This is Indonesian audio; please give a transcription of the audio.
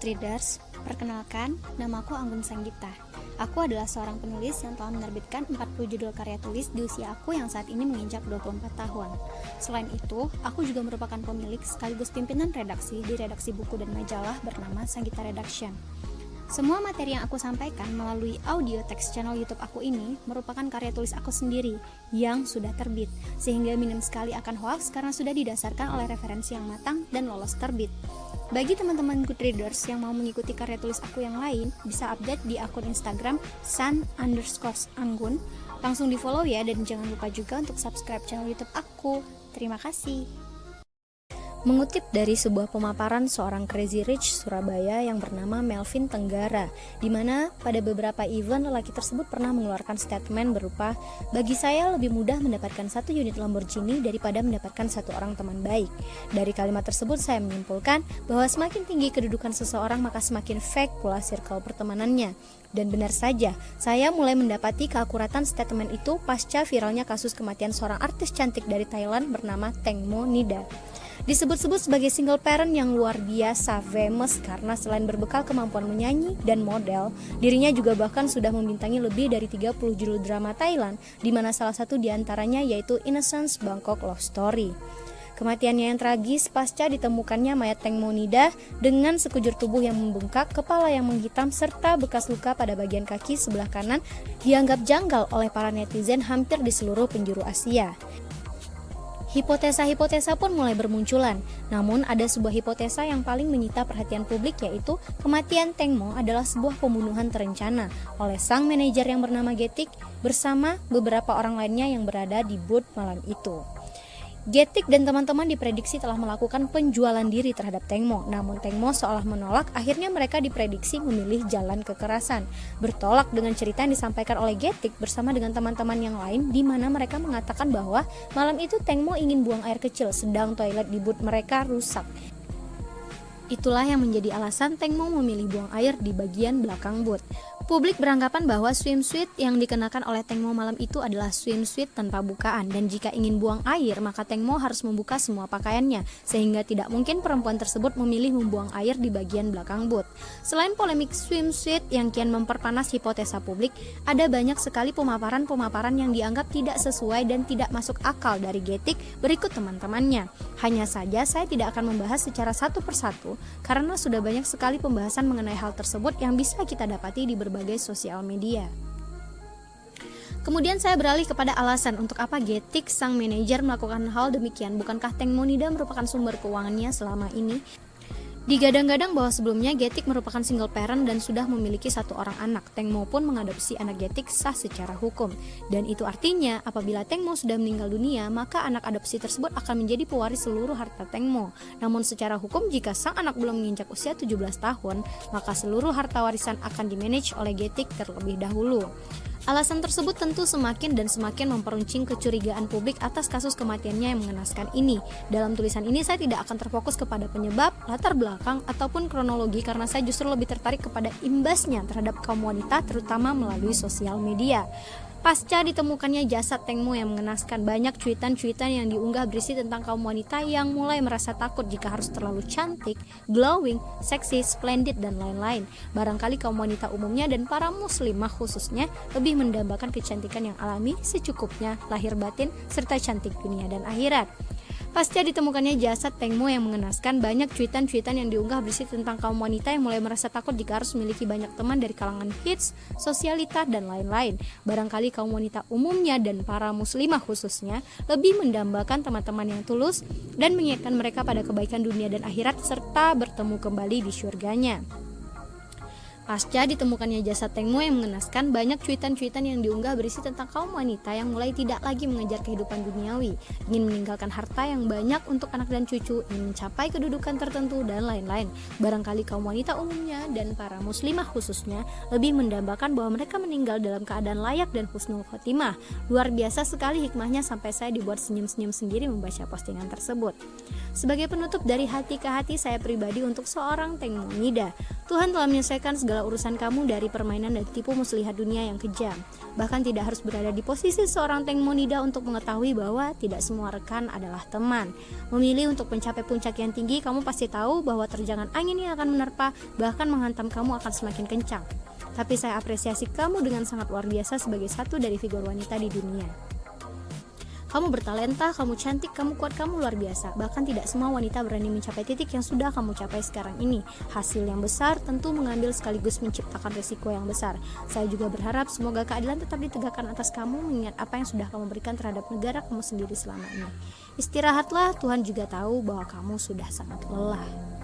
Goodreaders, perkenalkan, namaku Anggun Sanggita. Aku adalah seorang penulis yang telah menerbitkan 40 judul karya tulis di usia aku yang saat ini menginjak 24 tahun. Selain itu, aku juga merupakan pemilik sekaligus pimpinan redaksi di redaksi buku dan majalah bernama Sanggita Redaction. Semua materi yang aku sampaikan melalui audio text channel YouTube aku ini merupakan karya tulis aku sendiri yang sudah terbit, sehingga minim sekali akan hoax karena sudah didasarkan oleh referensi yang matang dan lolos terbit. Bagi teman-teman Goodreaders yang mau mengikuti karya tulis aku yang lain, bisa update di akun Instagram san_anggun. Langsung di follow ya, dan jangan lupa juga untuk subscribe channel YouTube aku. Terima kasih. Mengutip dari sebuah pemaparan seorang Crazy Rich Surabaya yang bernama Melvin Tenggara, di mana pada beberapa event lelaki tersebut pernah mengeluarkan statement berupa, "Bagi saya lebih mudah mendapatkan 1 unit Lamborghini daripada mendapatkan 1 orang teman baik." Dari kalimat tersebut saya menyimpulkan bahwa semakin tinggi kedudukan seseorang maka semakin fake pula circle pertemanannya. Dan benar saja, saya mulai mendapati keakuratan statement itu pasca viralnya kasus kematian seorang artis cantik dari Thailand bernama Tengmo Nida. Disebut-sebut sebagai single parent yang luar biasa famous karena selain berbekal kemampuan menyanyi dan model, dirinya juga bahkan sudah membintangi lebih dari 30 judul drama Thailand, di mana salah satu diantaranya yaitu Innocence Bangkok Love Story. Kematiannya yang tragis pasca ditemukannya mayat Tengmo Nida dengan sekujur tubuh yang membengkak, kepala yang menghitam, serta bekas luka pada bagian kaki sebelah kanan dianggap janggal oleh para netizen hampir di seluruh penjuru Asia. Hipotesa-hipotesa pun mulai bermunculan, namun ada sebuah hipotesa yang paling menyita perhatian publik, yaitu kematian Tengmo adalah sebuah pembunuhan terencana oleh sang manajer yang bernama Getik bersama beberapa orang lainnya yang berada di booth malam itu. Getik dan teman-teman diprediksi telah melakukan penjualan diri terhadap Tengmo, namun Tengmo seolah menolak. Akhirnya mereka diprediksi memilih jalan kekerasan, bertolak dengan cerita yang disampaikan oleh Getik bersama dengan teman-teman yang lain, di mana mereka mengatakan bahwa malam itu Tengmo ingin buang air kecil sedang toilet di booth mereka rusak. Itulah yang menjadi alasan Tengmo memilih buang air di bagian belakang booth. Publik beranggapan bahwa swimsuit yang dikenakan oleh Tengmo malam itu adalah swimsuit tanpa bukaan, dan jika ingin buang air maka Tengmo harus membuka semua pakaiannya, sehingga tidak mungkin perempuan tersebut memilih membuang air di bagian belakang booth. Selain polemik swimsuit yang kian memperpanas hipotesa publik, ada banyak sekali pemaparan-pemaparan yang dianggap tidak sesuai dan tidak masuk akal dari Getik berikut teman-temannya. Hanya saja saya tidak akan membahas secara satu persatu karena sudah banyak sekali pembahasan mengenai hal tersebut yang bisa kita dapati di berbagai sosial media. Kemudian saya beralih kepada alasan untuk apa Getik sang manajer melakukan hal demikian. Bukankah Tengmo Nida merupakan sumber keuangannya selama ini? Digadang-gadang bahwa sebelumnya Getik merupakan single parent dan sudah memiliki 1 orang anak. Tengmo pun mengadopsi anak Getik sah secara hukum. Dan itu artinya apabila Tengmo sudah meninggal dunia, maka anak adopsi tersebut akan menjadi pewaris seluruh harta Tengmo. Namun secara hukum jika sang anak belum menginjak usia 17 tahun, maka seluruh harta warisan akan dimanage oleh Getik terlebih dahulu. Alasan tersebut tentu semakin dan semakin memperuncing kecurigaan publik atas kasus kematiannya yang mengenaskan ini. Dalam tulisan ini saya tidak akan terfokus kepada penyebab, latar belakang, ataupun kronologi karena saya justru lebih tertarik kepada imbasnya terhadap kaum wanita, terutama melalui sosial media. Pasca ditemukannya jasad Tengmo yang mengenaskan, banyak cuitan-cuitan yang diunggah berisi tentang kaum wanita yang mulai merasa takut jika harus terlalu cantik, glowing, seksi, splendid, dan lain-lain. Barangkali kaum wanita umumnya dan para muslimah khususnya lebih mendambakan kecantikan yang alami secukupnya, lahir batin, serta cantik dunia dan akhirat. Pasca ditemukannya jasad Tengmo yang mengenaskan, banyak cuitan-cuitan yang diunggah berisi tentang kaum wanita yang mulai merasa takut jika harus memiliki banyak teman dari kalangan hits, sosialita, dan lain-lain. Barangkali kaum wanita umumnya dan para muslimah khususnya lebih mendambakan teman-teman yang tulus dan mengingatkan mereka pada kebaikan dunia dan akhirat serta bertemu kembali di syurganya. Pasca ditemukannya jasad Tengmo yang mengenaskan, banyak cuitan-cuitan yang diunggah berisi tentang kaum wanita yang mulai tidak lagi mengejar kehidupan duniawi, ingin meninggalkan harta yang banyak untuk anak dan cucu, ingin mencapai kedudukan tertentu, dan lain-lain. Barangkali kaum wanita umumnya dan para muslimah khususnya lebih mendambakan bahwa mereka meninggal dalam keadaan layak dan husnul khotimah. Luar biasa sekali hikmahnya sampai saya dibuat senyum-senyum sendiri membaca postingan tersebut. Sebagai penutup dari hati ke hati saya pribadi untuk seorang Tengmo Nida, Tuhan telah menyelesaikan segala urusan kamu dari permainan dan tipu muslihat dunia yang kejam. Bahkan tidak harus berada di posisi seorang Tengmonida untuk mengetahui bahwa tidak semua rekan adalah teman. Memilih untuk mencapai puncak yang tinggi, kamu pasti tahu bahwa terjangan angin yang akan menerpa bahkan menghantam kamu akan semakin kencang. Tapi saya apresiasi kamu dengan sangat luar biasa sebagai satu dari figur wanita di dunia. Kamu bertalenta, kamu cantik, kamu kuat, kamu luar biasa. Bahkan tidak semua wanita berani mencapai titik yang sudah kamu capai sekarang ini. Hasil yang besar tentu mengambil sekaligus menciptakan risiko yang besar. Saya juga berharap semoga keadilan tetap ditegakkan atas kamu mengingat apa yang sudah kamu berikan terhadap negara kamu sendiri selama ini. Istirahatlah, Tuhan juga tahu bahwa kamu sudah sangat lelah.